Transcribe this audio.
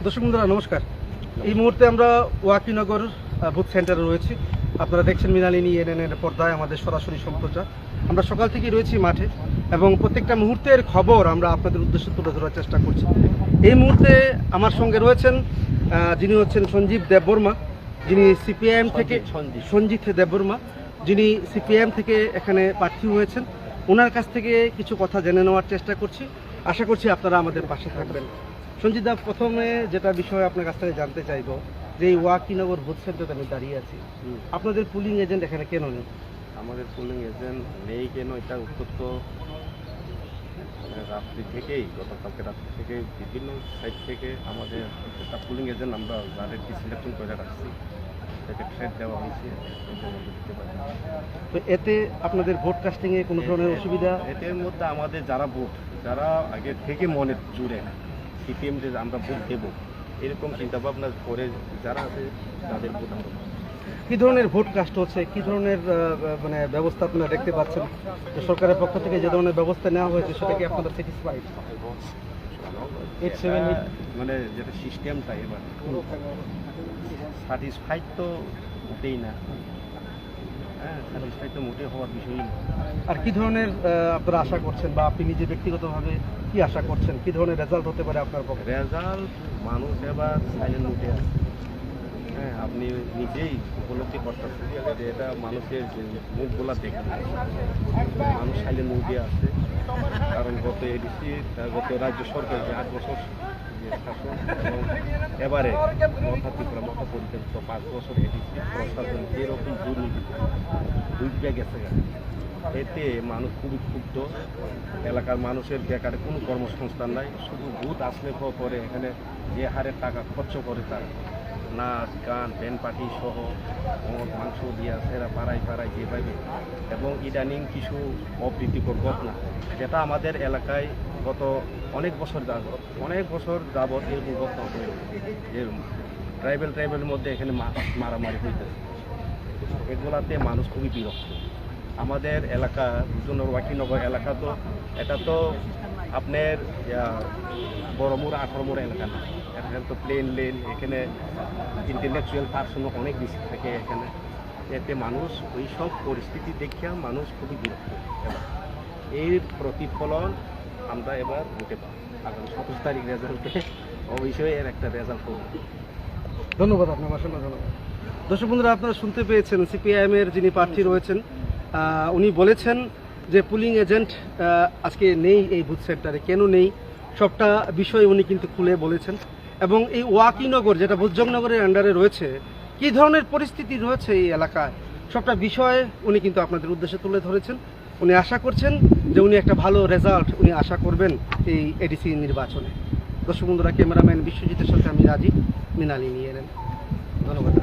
দর্শক বন্ধুরা নমস্কার। এই মুহূর্তে আমরা ওয়াকিনগর বুথ সেন্টারে রয়েছি। আপনারা দেখছেন মৃণালিনী এনএনের পর্দায় আমাদের সরাসরি সম্প্রচার। আমরা সকাল থেকেই রয়েছি মাঠে এবং প্রত্যেকটা মুহূর্তের খবর আমরা আপনাদের উদ্দেশ্যে তুলে ধরার চেষ্টা করছি। এই মুহূর্তে আমার সঙ্গে রয়েছেন যিনি হচ্ছেন সঞ্জীব দেববর্মা, যিনি সিপিআইএম থেকে সঞ্জিত দেববর্মা, যিনি সিপিআইএম থেকে এখানে প্রার্থী হয়েছেন। ওনার কাছ থেকে কিছু কথা জেনে নেওয়ার চেষ্টা করছি। আশা করছি আপনারা আমাদের পাশে থাকবেন। সঞ্জিত দা, প্রথমে যেটা বিষয় আপনার কাছ থেকে জানতে চাইব যে এই ওয়াকিনগর বুথ সেন্টারে আমি দাঁড়িয়ে আছি, আপনাদের পুলিং এজেন্ট এখানে কেন নেই? আমাদের পুলিং এজেন্ট নেই কেন, এটা উত্তর তো রাত্রি থেকেই, গতকালকে রাত্রি থেকে বিভিন্ন সাইড থেকে আমাদের একটা পুলিং এজেন্ট আমরা যাদেরকে সিলেকশন করে রাখছি, তাকে থ্রেট দেওয়া হয়েছে, দিতে পারি। তো এতে আপনাদের ভোট কাস্টিংয়ে কোনো ধরনের অসুবিধা? এটার মধ্যে আমাদের যারা আগে থেকে মনে জুড়ে সিপিএম যে আমরা ভোট দেবো এরকম চিন্তাভাবনা করে যারা আছে তাদের ভোট আমরা। কী ধরনের ভোট কাস্ট হচ্ছে, কী ধরনের মানে ব্যবস্থা আপনারা দেখতে পাচ্ছেন? যে সরকারের পক্ষ থেকে যে ধরনের ব্যবস্থা নেওয়া হয়েছে সেটা কি আপনারা স্যাটিসফাইড? মানে যেটা সিস্টেমটা এবার স্যাটিসফাইড তো মোটেই না। হ্যাঁ, স্যাটিসফাইড তো মোটেই হওয়ার বিষয়ই না। আর কী ধরনের আপনারা আশা করছেন, বা আপনি নিজে ব্যক্তিগতভাবে কি আশা করছেন, কী ধরনের রেজাল্ট হতে পারে আপনার পক্ষে? রেজাল্ট মানুষ এবার সাইলেন্ট উঠে আছে। হ্যাঁ, আপনি নিজেই উপলব্ধি করতেছেন যে এটা মানুষের যে মুখগুলা দেখতে মানুষ সাইলেন্ট উঠে আছে। কারণ গত এডিসি, গত রাজ্য সরকার যে 8 বছর যে শাসন এবং এবারে মথা ত্রিপুরা মথা পরিচালিত 5 বছর এডিসি প্রশাসন যেরকম দুর্নীতি ডুবে গেছে, এতে মানুষ খুবই ক্ষুব্ধ। এলাকার মানুষের বেকারে কোনো কর্মসংস্থান নাই, শুধু ভূত আসলে পরে এখানে যে হারে টাকা খরচ করে তারা নাচ গান ব্যান্ড পার্টি সহ মাংস দিয়া সেরা পাড়ায় যেভাবে, এবং ইদানিং কিছু অপ্রীতিকর ঘটনা যেটা আমাদের এলাকায় গত অনেক বছর যাবৎ এরকম ঘটনা হয়ে যে ট্রাইবেলের মধ্যে এখানে মারামারি হইতেছে। এগুলাতে মানুষ খুবই বিরক্ত। আমাদের এলাকা ওয়াকিনগর এলাকা তো এটা তো আপনার বড়মুড়া 18 এলাকা না, এখানে তো প্লেন লেন, এখানে ইন্টেলেকচুয়াল পার্সনও অনেক বেশি থাকে এখানে। এতে মানুষ ওই সব পরিস্থিতি দেখিয়া মানুষ খুবই বিরক্ত। এর প্রতিফলন আমরা এবার ভোটে পাবো। আগামী 27 তারিখ রেজাল্টে অবশ্যই এর একটা রেজাল্ট করব। ধন্যবাদ আপনার, অসংখ্য ধন্যবাদ। দর্শক বন্ধুরা, আপনারা শুনতে পেয়েছেন সিপিআইএমের যিনি প্রার্থী রয়েছেন, উনি বলেছেন যে পুলিং এজেন্ট আজকে নেই এই বুথ সেন্টারে। কেন নেই সবটা বিষয় উনি কিন্তু খুলে বলেছেন। এবং এই ওয়াকিনগর যেটা বুজ্জংনগরের আন্ডারে রয়েছে, কী ধরনের পরিস্থিতি রয়েছে এই এলাকায়, সবটা বিষয় উনি কিন্তু আপনাদের উদ্দেশ্যে তুলে ধরেছেন। উনি আশা করছেন যে উনি একটা ভালো রেজাল্ট উনি আশা করবেন এই এডিসি নির্বাচনে। দর্শক বন্ধুরা, ক্যামেরাম্যান বিশ্বজিতের সাথে আমি রাজীব, মৃণালিনী এনএন। ধন্যবাদ।